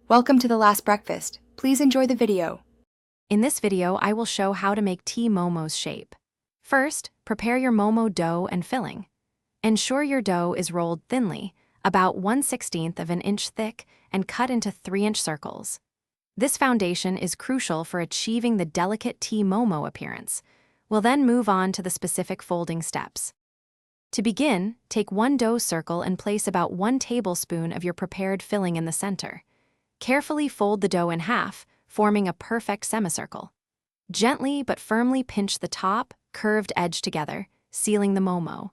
Welcome to the last breakfast. Please enjoy the video. In this video, I will show how to make tea momos shape. First, prepare your momo dough and filling. Ensure your dough is rolled thinly, about 1/16 of an inch thick, and cut into 3-inch circles. This foundation is crucial for achieving the delicate tea momo appearance. We'll then move on to the specific folding steps. To begin, take one dough circle and place about 1 tablespoon of your prepared filling in the center. Carefully fold the dough in half, forming a perfect semicircle. Gently but firmly pinch the top, curved edge together, sealing the momo.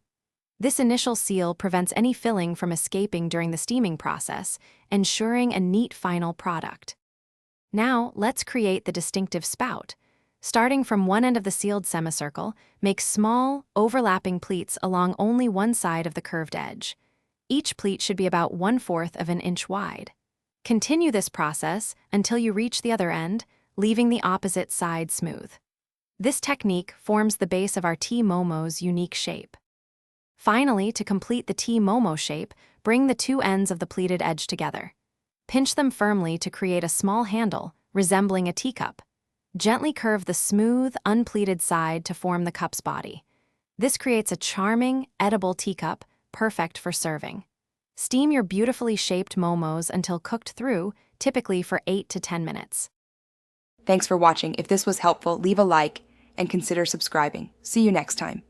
This initial seal prevents any filling from escaping during the steaming process, ensuring a neat final product. Now, let's create the distinctive spout. Starting from one end of the sealed semicircle, make small, overlapping pleats along only one side of the curved edge. Each pleat should be about 1/4 of an inch wide. Continue this process until you reach the other end, leaving the opposite side smooth. This technique forms the base of our tea momo's unique shape. Finally, to complete the tea momo shape, bring the two ends of the pleated edge together. Pinch them firmly to create a small handle, resembling a teacup. Gently curve the smooth, unpleated side to form the cup's body. This creates a charming, edible teacup, perfect for serving. Steam your beautifully shaped momos until cooked through, typically for 8 to 10 minutes. Thanks for watching. If this was helpful, leave a like and consider subscribing. See you next time.